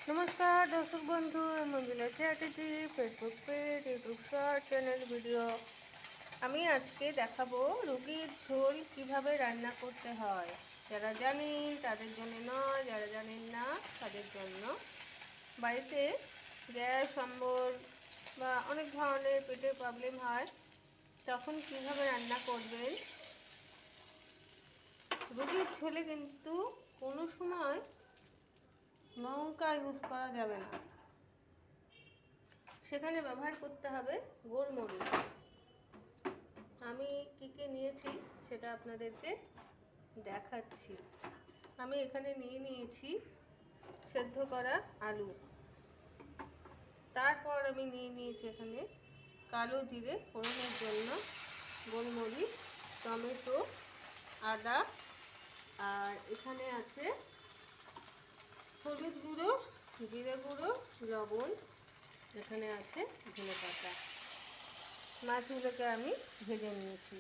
नमस्कार दर्शक बंधु Manjula Chatterjee Facebook page YouTube short channel video আমি আজকে দেখাবো রুগীর ঝোল কিভাবে রান্না করতে হয়। যারা জানেন তাদের জন্য নয়, যারা জানেন না তাদের জন্য। বাড়িতে গ্যাস অম্বল বা অনেক ধরনের পেটের প্রবলেম হয়, তখন কিভাবে রান্না করবেন। রুগীর ঝোলে কিন্তু কোনো সময় লঙ্কা ইউজ করা যাবে না, সেখানে ব্যবহার করতে হবে গোলমরিচ। আমি কী কী নিয়েছি সেটা আপনাদেরকে দেখাচ্ছি। আমি এখানে নিয়েছি সেদ্ধ করা আলু, তারপর আমি নিয়েছি এখানে কালো জিরে ফোড়নের জন্য, গোলমরিচ, টমেটো, আদা, আর এখানে আছে হলুদ গুঁড়ো, জিরে গুঁড়ো, লবণ, এখানে আছে ধনে পাতা। মাছগুলোকে আমি ভেজে নিয়েছি।